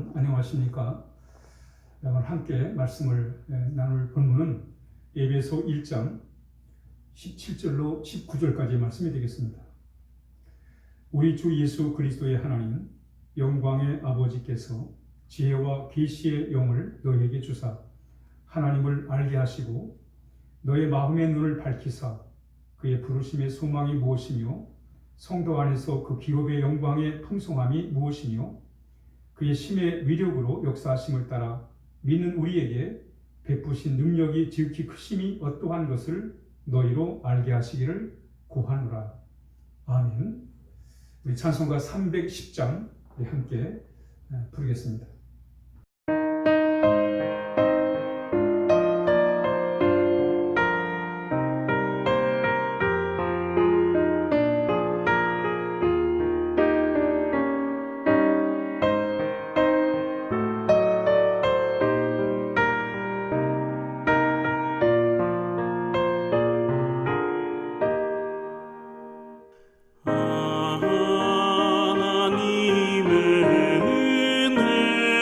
여러분 안녕하십니까? 오늘 함께 말씀을 나눌 본문은 에베소 1장 17절로 19절까지 말씀이 되겠습니다. 우리 주 예수 그리스도의 하나님 영광의 아버지께서 지혜와 계시의 영을 너희에게 주사 하나님을 알게 하시고 너의 마음의 눈을 밝히사 그의 부르심의 소망이 무엇이며 성도 안에서 그 기업의 영광의 풍성함이 무엇이며 그의 심의 위력으로 역사하심을 따라 믿는 우리에게 베푸신 능력이 지극히 크심이 어떠한 것을 너희로 알게 하시기를 구하노라. 아멘. 우리 찬송가 310장 함께 부르겠습니다. 하나님의 은혜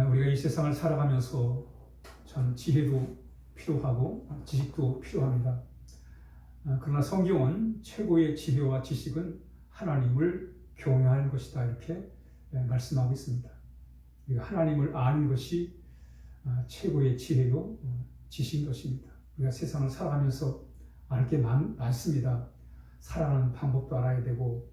우리가 이 세상을 살아가면서 참 지혜도 필요하고 지식도 필요합니다. 그러나 성경은 최고의 지혜와 지식은 하나님을 경외하는 것이다, 이렇게 말씀하고 있습니다. 우리가 하나님을 아는 것이 최고의 지혜요 지식인 것입니다. 우리가 세상을 살아가면서 알 게 많습니다. 살아가는 방법도 알아야 되고,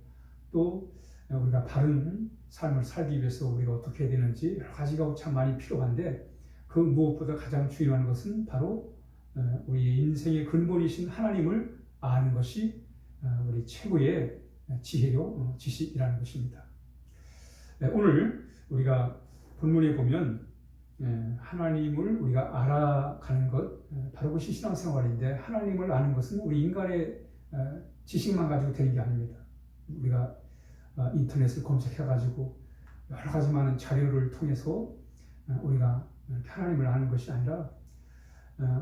또 우리가 바른 삶을 살기 위해서 우리가 어떻게 해야 되는지 여러 가지가 참 많이 필요한데, 그 무엇보다 가장 중요한 것은 바로 우리의 인생의 근본이신 하나님을 아는 것이 우리 최고의 지혜요 지식이라는 것입니다. 오늘 우리가 본문에 보면 하나님을 우리가 알아가는 것, 바로 그것이 신앙생활인데, 하나님을 아는 것은 우리 인간의 지식만 가지고 되는 게 아닙니다. 우리가 인터넷을 검색해가지고 여러 가지 많은 자료를 통해서 우리가 하나님을 아는 것이 아니라,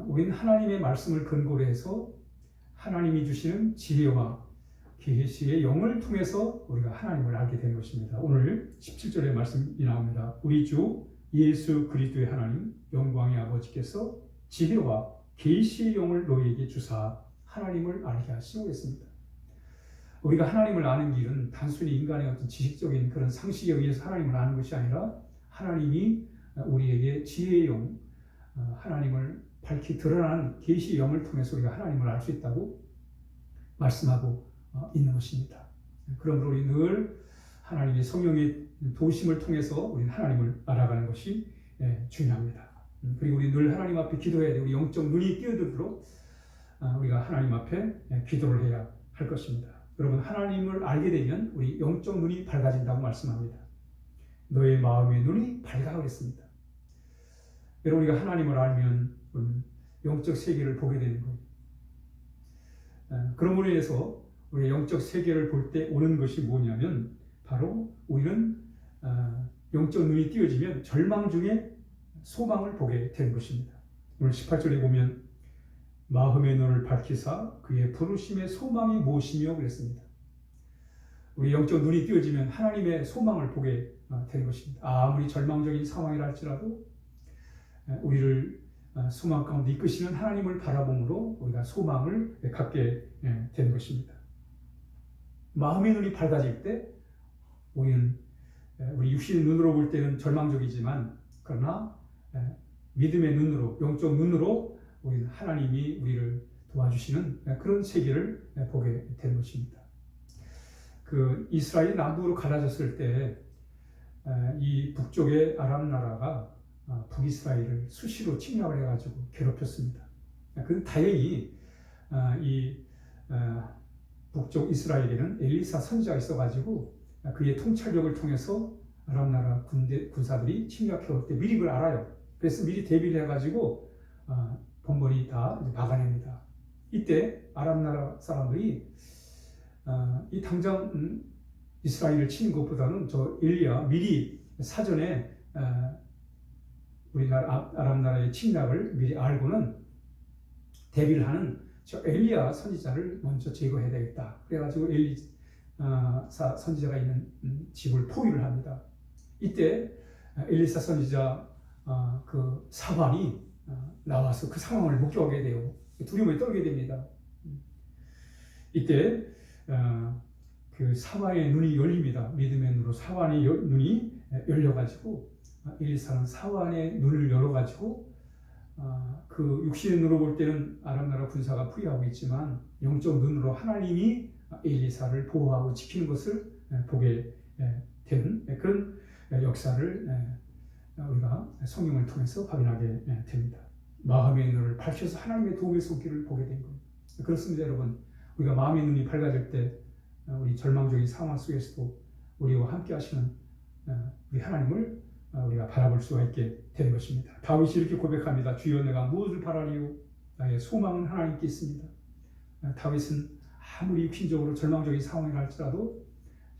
우리는 하나님의 말씀을 근거로 해서 하나님이 주시는 지혜와 계시의 영을 통해서 우리가 하나님을 알게 되는 것입니다. 오늘 17절의 말씀이 나옵니다. 우리 주 예수 그리스도의 하나님 영광의 아버지께서 지혜와 계시의 영을 너희에게 주사 하나님을 알게 하시오겠습니다. 우리가 하나님을 아는 길은 단순히 인간의 어떤 지식적인 그런 상식에 의해서 하나님을 아는 것이 아니라, 하나님이 우리에게 지혜의 영, 하나님을 밝히 드러난 계시의 영을 통해서 우리가 하나님을 알 수 있다고 말씀하고 있는 것입니다. 그러므로 우리 늘 하나님의 성령의 도우심을 통해서 우리는 하나님을 알아가는 것이 중요합니다. 그리고 우리 늘 하나님 앞에 기도해야 돼요. 우리 영적 눈이 뛰어들도록 우리가 하나님 앞에 기도를 해야 할 것입니다. 여러분, 하나님을 알게 되면 우리 영적 눈이 밝아진다고 말씀합니다. 너의 마음의 눈이 밝아 그랬습니다. 여러분, 우리가 하나님을 알면 영적 세계를 보게 되는 거예요. 그런 으로 인해서 우리가 영적 세계를 볼 때 오는 것이 뭐냐면, 바로 우리는 영적 눈이 띄어지면 절망 중에 소망을 보게 되는 것입니다. 오늘 18절에 보면 마음의 눈을 밝히사 그의 부르심의 소망이 무엇이며 그랬습니다. 우리 영적 눈이 띄어지면 하나님의 소망을 보게 되는 것입니다. 아무리 절망적인 상황이라 할지라도 우리를 소망 가운데 이끄시는 하나님을 바라봄으로 우리가 소망을 갖게 되는 것입니다. 마음의 눈이 밝아질 때 우리는 우리 육신의 눈으로 볼 때는 절망적이지만, 그러나 믿음의 눈으로, 영적 눈으로 우리는 하나님이 우리를 도와주시는 그런 세계를 보게 되는 것입니다. 그 이스라엘이 남북으로 갈라졌을 때 이 북쪽의 아람 나라가 북이스라엘을 수시로 침략을 해가지고 괴롭혔습니다. 그런데 다행히 이 북쪽 이스라엘에는 엘리사 선지자가 있어가지고 그의 통찰력을 통해서 아람 나라 군사들이 침략해올 때 미리 그걸 알아요. 그래서 미리 대비를 해가지고 번번이 다 막아냅니다. 이때 아람 나라 사람들이 이 당장 이스라엘을 치는 것보다는 저 엘리야 미리 사전에 우리나라 아람 나라의 침략을 미리 알고는 대비를 하는 저 엘리야 선지자를 먼저 제거해야 되겠다. 그래가지고 엘리사 선지자가 있는 집을 포위를 합니다. 이때 엘리사 선지자 그 사환이 나와서 그 상황을 목격하게 돼요. 두려움에 떨게 됩니다. 이때 그 사환의 눈이 열립니다. 믿음의 눈으로 사환의 눈이 열려가지고 엘리사는 사환의 눈을 열어가지고 그 육신의 눈으로 볼 때는 아람 나라 군사가 포위하고 있지만, 영적 눈으로 하나님이 엘리사를 보호하고 지키는 것을 보게 되는 그런 역사를 우리가 성경을 통해서 확인하게 됩니다. 마음의 눈을 밝혀서 하나님의 도움의 손길을 보게 된 겁니다. 그렇습니다, 여러분. 우리가 마음의 눈이 밝아질 때 우리 절망적인 상황 속에서도 우리와 함께 하시는 우리 하나님을 우리가 바라볼 수가 있게 되는 것입니다. 다윗이 이렇게 고백합니다. 주여 내가 무엇을 바라리요? 나의 소망은 하나님께 있습니다. 다윗은 아무리 육신적으로 절망적인 상황이라 할지라도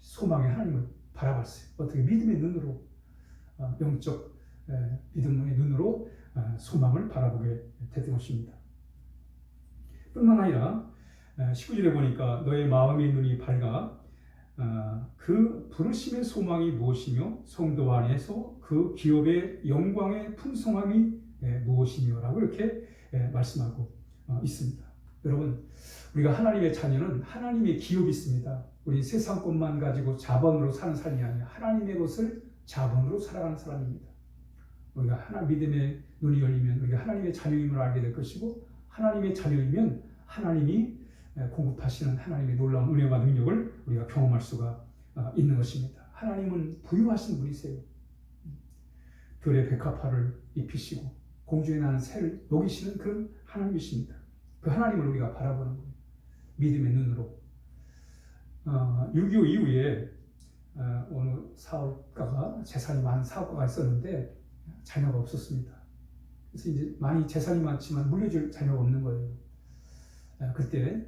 소망의 하나님을 바라봤어요. 어떻게 믿음의 눈으로, 영적 믿음의 눈으로 소망을 바라보게 됐던 것입니다. 뿐만 아니라 19절에 보니까 너의 마음의 눈이 밝아 그 그 부르심의 소망이 무엇이며 성도 안에서 그 기업의 영광의 풍성함이 무엇이며라고 이렇게 말씀하고 있습니다. 여러분, 우리가 하나님의 자녀는 하나님의 기업이 있습니다. 우리 세상 것만 가지고 자본으로 사는 삶이 아니라 하나님의 것을 자본으로 살아가는 사람입니다. 우리가 믿음의 눈이 열리면 우리가 하나님의 자녀임을 알게 될 것이고, 하나님의 자녀이면 하나님이 공급하시는 하나님의 놀라운 은혜와 능력을 우리가 경험할 수가 있는 것입니다. 하나님은 부유하신 분이세요. 들의 백합화를 입히시고 공중에 나는 새를 먹이시는 그런 하나님이십니다. 그 하나님을 우리가 바라보는 거예요. 믿음의 눈으로. 6.25 이후에 어느 사업가가, 재산이 많은 사업가가 있었는데 자녀가 없었습니다. 그래서 이제 많이 재산이 많지만 물려줄 자녀가 없는 거예요. 그때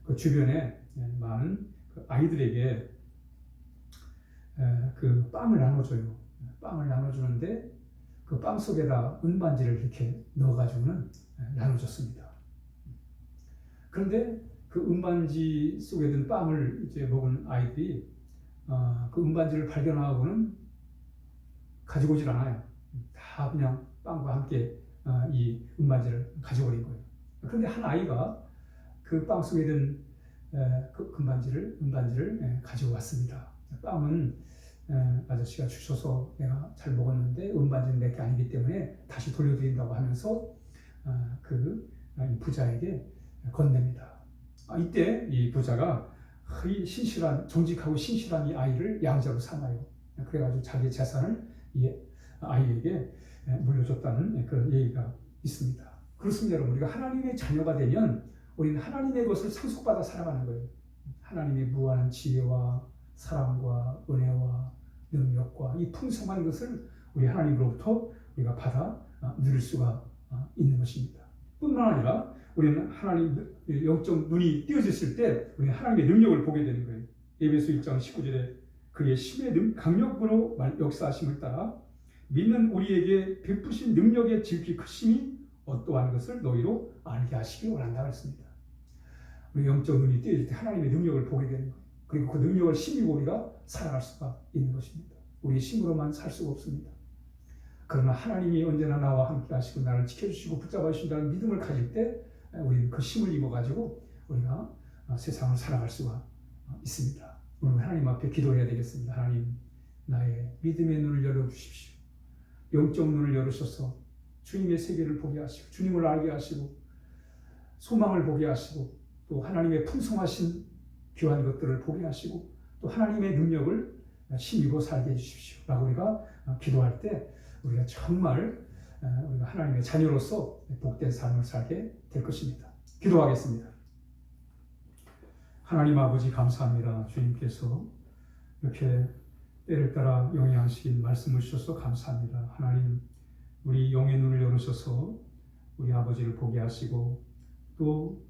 그 주변에 많은 아이들에게 그 빵을 나눠줘요. 빵을 나눠주는데 그 빵 속에다 은반지를 이렇게 넣어가지고는 나눠줬습니다. 그런데 그 은반지 속에 든 빵을 이제 먹은 아이들이 그 은반지를 발견하고는 가지고 오질 않아요. 다 그냥 빵과 함께 이 은반지를 가져버린 거예요. 그런데 한 아이가 그 빵 속에 든 그 은반지를 가지고 왔습니다. 빵은 아저씨가 주셔서 내가 잘 먹었는데 은반지는 내게 아니기 때문에 다시 돌려드린다고 하면서 이 부자에게 건넵니다. 이때 이 부자가 이 정직하고 신실한 이 아이를 양자로 삼아요. 그래가지고 자기 재산을 이 아이에게 물려줬다는 그런 얘기가 있습니다. 그렇습니다, 여러분. 우리가 하나님의 자녀가 되면 우리는 하나님의 것을 상속받아 살아가는 거예요. 하나님의 무한한 지혜와 사랑과 은혜와 능력과 이 풍성한 것을 우리 하나님으로부터 우리가 받아 누릴 수가 있는 것입니다. 뿐만 아니라 우리는 하나님 영적 눈이 띄어졌을 때 우리는 하나님의 능력을 보게 되는 거예요. 에베소 1장 19절에 그의 힘의 강력으로 역사하심을 따라 믿는 우리에게 베푸신 능력의 지극히 크심이 어떠한 것을 너희로 알게 하시기 원한다고 했습니다. 우리 영적 눈이 띄어질 때 하나님의 능력을 보게 되는 거예요. 그리고 그 능력을 힘입어 우리가 살아갈 수가 있는 것입니다. 우리 힘으로만 살 수가 없습니다. 그러나 하나님이 언제나 나와 함께 하시고 나를 지켜주시고 붙잡아 주신다는 믿음을 가질 때 우리는 그 힘을 입어가지고 우리가 세상을 살아갈 수가 있습니다. 오늘 하나님 앞에 기도해야 되겠습니다. 하나님, 나의 믿음의 눈을 열어주십시오. 영적 눈을 열으셔서 주님의 세계를 보게 하시고 주님을 알게 하시고 소망을 보게 하시고 또 하나님의 풍성하신 귀한 것들을 보게 하시고 또 하나님의 능력을 힘입어 살게 해주십시오 라고 우리가 기도할 때 우리가 정말 우리가 하나님의 자녀로서 복된 삶을 살게 될 것입니다. 기도하겠습니다. 하나님 아버지, 감사합니다. 주님께서 이렇게 때를 따라 영향하신 말씀을 주셔서 감사합니다. 하나님, 우리 영의 눈을 열으셔서 우리 아버지를 보게 하시고 또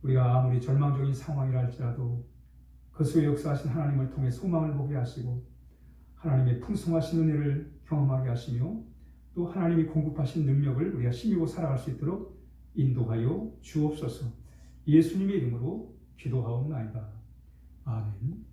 우리가 아무리 절망적인 상황이라 할지라도 그 속에 역사하신 하나님을 통해 소망을 보게 하시고 하나님의 풍성하신 은혜를 경험하게 하시며 또 하나님이 공급하신 능력을 우리가 힘입어 살아갈 수 있도록 인도하여 주옵소서. 예수님의 이름으로 기도하옵나이다. 아멘.